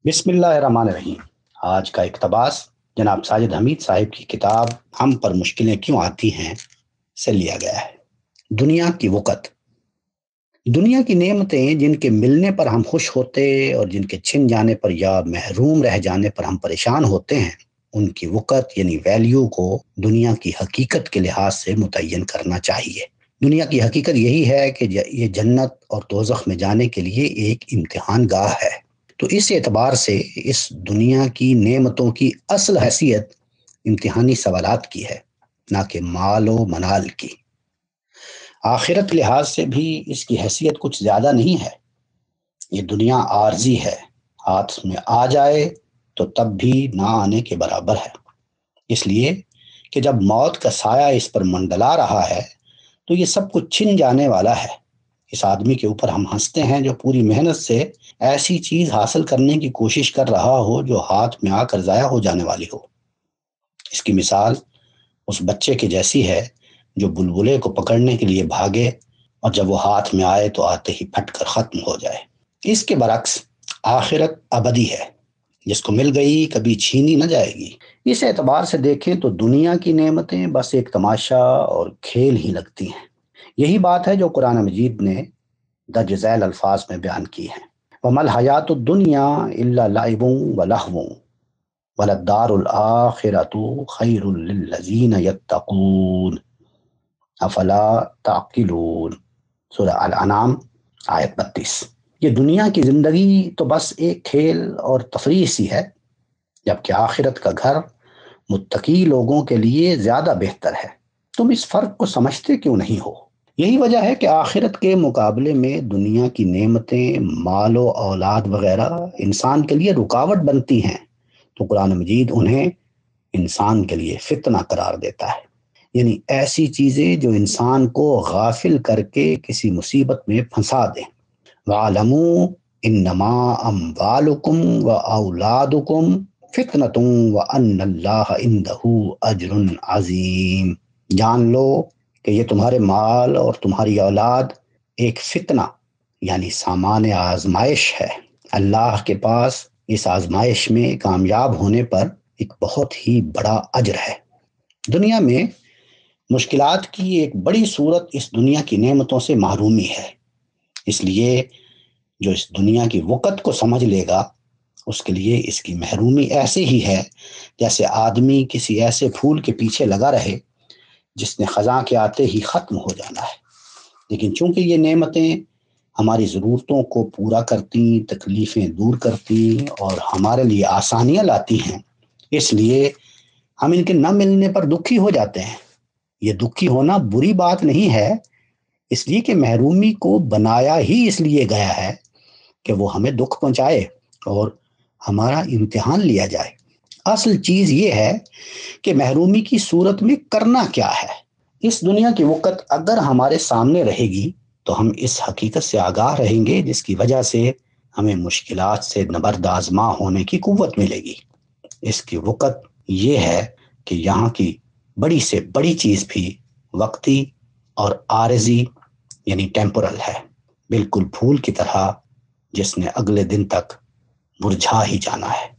بسم اللہ الرحمن الرحیم۔ آج کا اقتباس جناب ساجد حمید صاحب کی کتاب ہم پر مشکلیں کیوں آتی ہیں سے لیا گیا ہے۔ دنیا کی وقت، دنیا کی نعمتیں جن کے ملنے پر ہم خوش ہوتے اور جن کے چھن جانے پر یا محروم رہ جانے پر ہم پریشان ہوتے ہیں، ان کی وقت یعنی ویلیو کو دنیا کی حقیقت کے لحاظ سے متعین کرنا چاہیے۔ دنیا کی حقیقت یہی ہے کہ یہ جنت اور دوزخ میں جانے کے لیے ایک امتحان گاہ ہے۔ تو اس اعتبار سے اس دنیا کی نعمتوں کی اصل حیثیت امتحانی سوالات کی ہے، نہ کہ مال و منال کی۔ آخرت لحاظ سے بھی اس کی حیثیت کچھ زیادہ نہیں ہے۔ یہ دنیا عارضی ہے، ہاتھ میں آ جائے تو تب بھی نہ آنے کے برابر ہے، اس لیے کہ جب موت کا سایہ اس پر منڈلا رہا ہے تو یہ سب کچھ چھن جانے والا ہے۔ اس آدمی کے اوپر ہم ہنستے ہیں جو پوری محنت سے ایسی چیز حاصل کرنے کی کوشش کر رہا ہو جو ہاتھ میں آ کر ضائع ہو جانے والی ہو۔ اس کی مثال اس بچے کے جیسی ہے جو بلبلے کو پکڑنے کے لیے بھاگے اور جب وہ ہاتھ میں آئے تو آتے ہی پھٹ کر ختم ہو جائے۔ اس کے برعکس آخرت ابدی ہے، جس کو مل گئی کبھی چھینی نہ جائے گی۔ اس اعتبار سے دیکھیں تو دنیا کی نعمتیں بس ایک تماشا اور کھیل ہی لگتی ہیں۔ یہی بات ہے جو قرآن مجید نے درج ذیل الفاظ میں بیان کی ہے۔ وَمَا الْحَيَاةُ الدُّنْيَا إِلَّا لَعِبٌ وَلَهْوٌ وَلَلدَّارُ الْآخِرَةُ خَيْرٌ لِلَّذِينَ يَتَّقُونَ افلا تعقلون۔ سورہ الانعام آیت 32۔ یہ دنیا کی زندگی تو بس ایک کھیل اور تفریح سی ہے، جبکہ آخرت کا گھر متقی لوگوں کے لیے زیادہ بہتر ہے۔ تم اس فرق کو سمجھتے کیوں نہیں ہو؟ یہی وجہ ہے کہ آخرت کے مقابلے میں دنیا کی نعمتیں، مال و اولاد وغیرہ انسان کے لیے رکاوٹ بنتی ہیں، تو قرآن مجید انہیں انسان کے لیے فتنہ قرار دیتا ہے، یعنی ایسی چیزیں جو انسان کو غافل کر کے کسی مصیبت میں پھنسا دیں۔ وَاعْلَمُوا إِنَّمَا أَمْوَالُكُمْ وَأَوْلَادُكُمْ فِتْنَةٌ وَأَنَّ اللَّهَ عِندَهُ أَجْرٌ عَظِيمٌ۔ جان لو کہ یہ تمہارے مال اور تمہاری اولاد ایک فتنہ یعنی سامان آزمائش ہے۔ اللہ کے پاس اس آزمائش میں کامیاب ہونے پر ایک بہت ہی بڑا اجر ہے۔ دنیا میں مشکلات کی ایک بڑی صورت اس دنیا کی نعمتوں سے محرومی ہے، اس لیے جو اس دنیا کی وقت کو سمجھ لے گا اس کے لیے اس کی محرومی ایسے ہی ہے جیسے آدمی کسی ایسے پھول کے پیچھے لگا رہے جس نے خزاں کے آتے ہی ختم ہو جانا ہے۔ لیکن چونکہ یہ نعمتیں ہماری ضرورتوں کو پورا کرتی، تکلیفیں دور کرتی اور ہمارے لیے آسانیاں لاتی ہیں، اس لیے ہم ان کے نہ ملنے پر دکھی ہو جاتے ہیں۔ یہ دکھی ہونا بری بات نہیں ہے، اس لیے کہ محرومی کو بنایا ہی اس لیے گیا ہے کہ وہ ہمیں دکھ پہنچائے اور ہمارا امتحان لیا جائے۔ اصل چیز یہ ہے کہ محرومی کی صورت میں کرنا کیا ہے۔ اس دنیا کی وقت اگر ہمارے سامنے رہے گی تو ہم اس حقیقت سے آگاہ رہیں گے جس کی وجہ سے ہمیں مشکلات سے نبرد آزما ہونے کی قوت ملے گی۔ اس کی وقت یہ ہے کہ یہاں کی بڑی سے بڑی چیز بھی وقتی اور عارضی یعنی ٹیمپورل ہے، بالکل پھول کی طرح جس نے اگلے دن تک مرجھا ہی جانا ہے۔